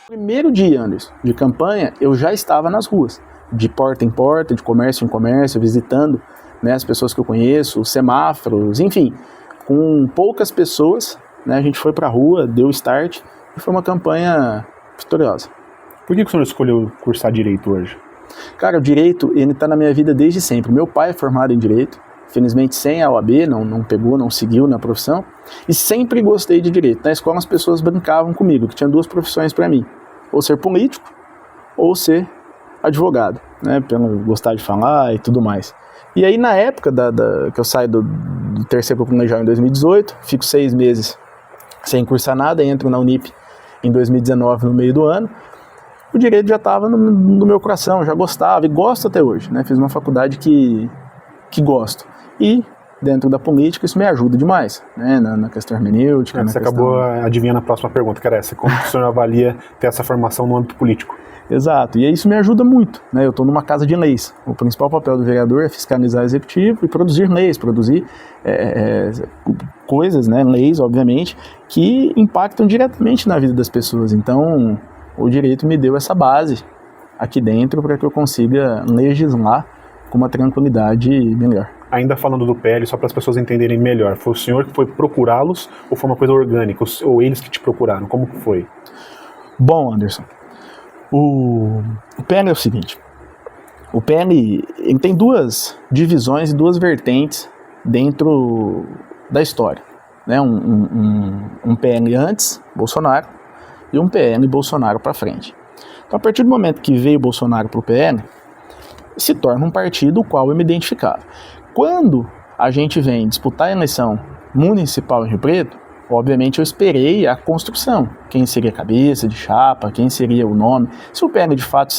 Primeiro dia, Anderson, de campanha, eu já estava nas ruas, de porta em porta, de comércio em comércio, visitando, né, as pessoas que eu conheço, semáforos, enfim, com poucas pessoas, né, a gente foi para a rua, deu start e foi uma campanha vitoriosa. Por que o senhor escolheu cursar Direito hoje? Cara, o Direito, ele está na minha vida desde sempre. Meu pai é formado em Direito, felizmente sem a OAB, não pegou, não seguiu na profissão, e sempre gostei de Direito. Na escola as pessoas brincavam comigo, que tinha duas profissões para mim, ou ser político, ou ser advogado, né, pelo gostar de falar e tudo mais. E aí na época que eu saio do terceiro colegial em 2018, fico 6 meses sem cursar nada, entro na Unip em 2019 no meio do ano, o Direito já estava no meu coração, já gostava e gosto até hoje, né, fiz uma faculdade que gosto. E dentro da política isso me ajuda demais, né, na questão hermenêutica. Você acabou adivinhando a próxima pergunta, que era essa: como o senhor avalia ter essa formação no âmbito político? Exato, e isso me ajuda muito, né? Eu estou numa casa de leis, o principal papel do vereador é fiscalizar o executivo e produzir leis, produzir coisas, né, leis, obviamente, que impactam diretamente na vida das pessoas. Então, o Direito me deu essa base aqui dentro para que eu consiga legislar com uma tranquilidade melhor. Ainda falando do PL, só para as pessoas entenderem melhor, foi o senhor que foi procurá-los ou foi uma coisa orgânica, ou eles que te procuraram? Como que foi? Bom, Anderson, o PL é o seguinte, o PL ele tem duas divisões e duas vertentes dentro da história, né? Um PL antes Bolsonaro e um PL Bolsonaro para frente. Então, a partir do momento que veio Bolsonaro para o PL, se torna um partido o qual eu me identificava. Quando a gente vem disputar a eleição municipal em Rio Preto, obviamente eu esperei a construção, quem seria a cabeça de chapa, quem seria o nome, se o PL de fato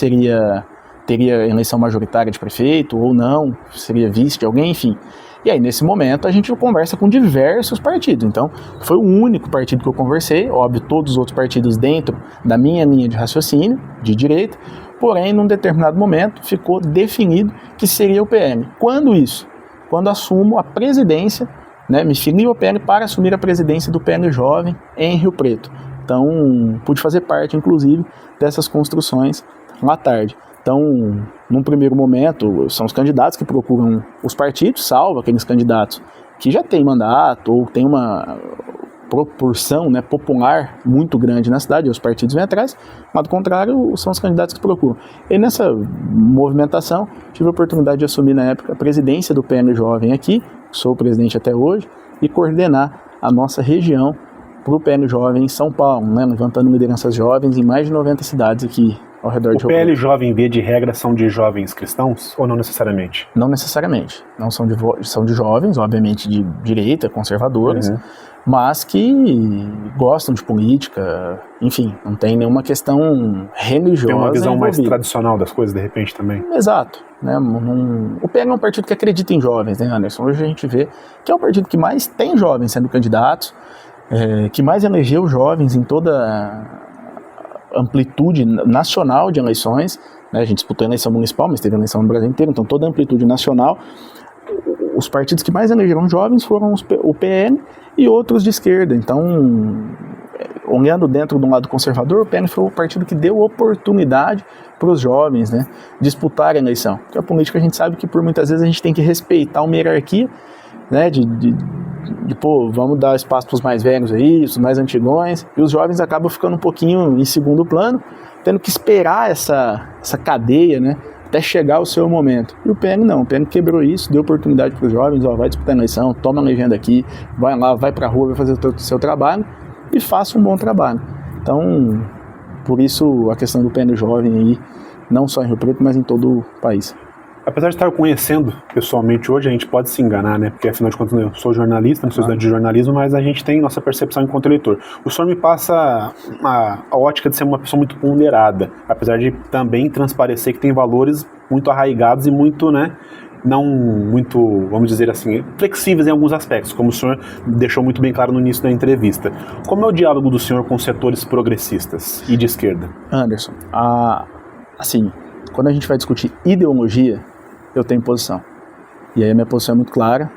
teria eleição majoritária de prefeito ou não, seria vice de alguém, enfim. E aí nesse momento a gente conversa com diversos partidos, então foi o único partido que eu conversei, óbvio todos os outros partidos dentro da minha linha de raciocínio, de direita, porém num determinado momento ficou definido que seria o PL. Quando isso? Quando assumo a presidência, né, me filio ao PL para assumir a presidência do PL Jovem em Rio Preto. Então, pude fazer parte, inclusive, dessas construções lá tarde. Então, num primeiro momento, são os candidatos que procuram os partidos, salvo aqueles candidatos que já têm mandato ou têm uma proporção, né, popular muito grande na cidade, e os partidos vêm atrás, mas do contrário, são os candidatos que procuram. E nessa movimentação, tive a oportunidade de assumir na época a presidência do PL Jovem aqui, sou o presidente até hoje, e coordenar a nossa região para o PL Jovem em São Paulo, né, levantando lideranças jovens em mais de 90 cidades aqui ao redor de Rio Preto. O PL Jovem, via de regra, são de jovens cristãos ou não necessariamente? Não necessariamente. Não são de jovens, obviamente de direita, conservadores, mas que gostam de política, enfim, não tem nenhuma questão religiosa. Tem uma visão mais envolvida. Tradicional das coisas, de repente, também? Exato. Né? O PL é um partido que acredita em jovens, né, Anderson? Hoje a gente vê que é o partido que mais tem jovens sendo candidatos, que mais elegeu jovens em toda a amplitude nacional de eleições, né? A gente disputou a eleição municipal, mas teve eleição no Brasil inteiro, então toda a amplitude nacional. Os partidos que mais elegeram jovens foram o PL e outros de esquerda. Então, olhando dentro de um lado conservador, o PL foi o partido que deu oportunidade para os jovens, né, disputarem a eleição. Porque a política a gente sabe que por muitas vezes a gente tem que respeitar uma hierarquia, né, pô, vamos dar espaço para os mais velhos aí, os mais antigões, e os jovens acabam ficando um pouquinho em segundo plano, tendo que esperar essa cadeia, né, até chegar o seu momento. E o PL não, o PL quebrou isso, deu oportunidade para os jovens, vai disputar a eleição, toma a legenda aqui, vai lá, vai para a rua, vai fazer o seu trabalho e faça um bom trabalho. Então, por isso a questão do PL Jovem aí, não só em Rio Preto, mas em todo o país. Apesar de estar conhecendo pessoalmente hoje, a gente pode se enganar, né? Porque afinal de contas eu sou jornalista, não sou estudante de jornalismo, mas a gente tem nossa percepção enquanto leitor. O senhor me passa a ótica de ser uma pessoa muito ponderada, apesar de também transparecer que tem valores muito arraigados e muito, né? Não muito, vamos dizer assim, flexíveis em alguns aspectos, como o senhor deixou muito bem claro no início da entrevista. Como é o diálogo do senhor com setores progressistas e de esquerda? Anderson, assim, quando a gente vai discutir ideologia, eu tenho posição. E aí a minha posição é muito clara,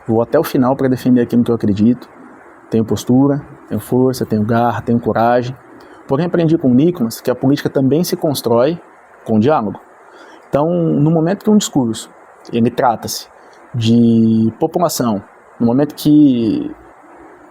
vou até o final para defender aquilo que eu acredito, tenho postura, tenho força, tenho garra, tenho coragem. Porém, aprendi com o Nicolas que a política também se constrói com diálogo. Então, no momento que um discurso ele trata-se de população, no momento que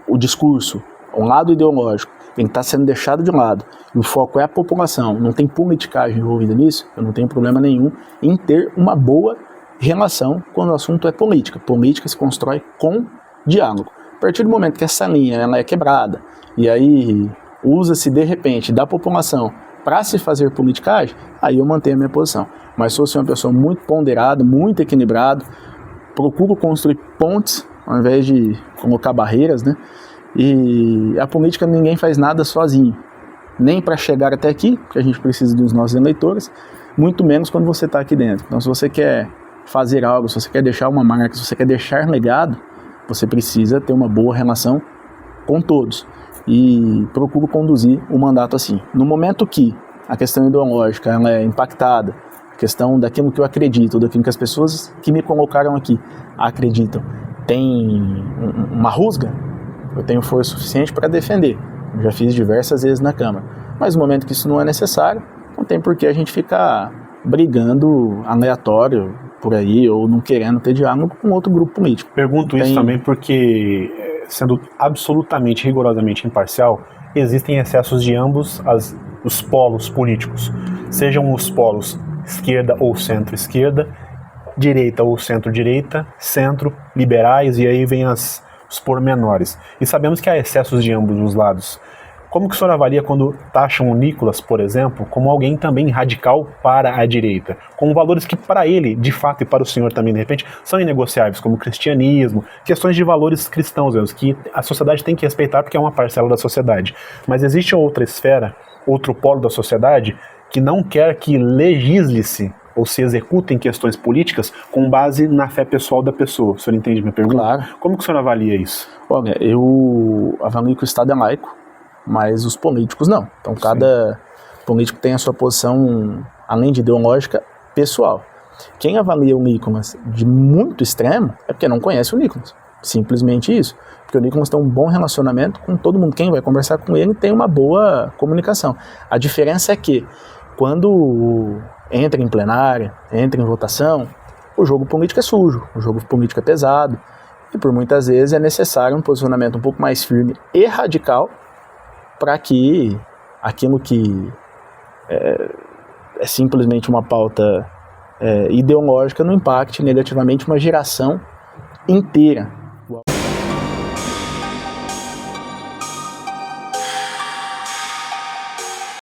o discurso, um lado ideológico, ele está sendo deixado de lado e o foco é a população, não tem politicagem envolvida nisso, eu não tenho problema nenhum em ter uma boa relação quando o assunto é política. Política se constrói com diálogo. A partir do momento que essa linha ela é quebrada e aí usa-se de repente da população para se fazer politicagem, aí eu mantenho a minha posição. Mas sou uma pessoa muito ponderada, muito equilibrado, procuro construir pontes ao invés de colocar barreiras, né? E a política ninguém faz nada sozinho, nem para chegar até aqui, porque a gente precisa dos nossos eleitores, muito menos quando você está aqui dentro. Então, se você quer fazer algo, se você quer deixar uma marca, se você quer deixar legado, você precisa ter uma boa relação com todos. E procuro conduzir o mandato assim. No momento que a questão ideológica ela é impactada, a questão daquilo que eu acredito, daquilo que as pessoas que me colocaram aqui acreditam, tem uma rusga, eu tenho força suficiente para defender. Eu já fiz diversas vezes na Câmara. Mas no momento que isso não é necessário, não tem por que a gente ficar brigando aleatório por aí ou não querendo ter diálogo com outro grupo político. Pergunto isso também porque, sendo absolutamente, rigorosamente imparcial, existem excessos de ambos os polos políticos. Sejam os polos esquerda ou centro-esquerda, direita ou centro-direita, centro, liberais, e aí vem os pormenores. E sabemos que há excessos de ambos os lados. Como que o senhor avalia quando taxam o Nicolas, por exemplo, como alguém também radical para a direita? Com valores que para ele, de fato, e para o senhor também, de repente, são inegociáveis, como o cristianismo, questões de valores cristãos, que a sociedade tem que respeitar porque é uma parcela da sociedade. Mas existe outra esfera, outro polo da sociedade, que não quer que legisle-se ou se executem questões políticas com base na fé pessoal da pessoa. O senhor entende minha pergunta? Claro. Como que o senhor avalia isso? Olha, eu avalio que o Estado é laico, mas os políticos não. Então cada político tem a sua posição, além de ideológica, pessoal. Quem avalia o Nicolas de muito extremo é porque não conhece o Nicolas. Simplesmente isso. Porque o Nicolas tem um bom relacionamento com todo mundo. Quem vai conversar com ele tem uma boa comunicação. A diferença é que quando entra em plenária, entra em votação, o jogo político é sujo, o jogo político é pesado. E por muitas vezes é necessário um posicionamento um pouco mais firme e radical para que aquilo que é simplesmente uma pauta ideológica não impacte negativamente uma geração inteira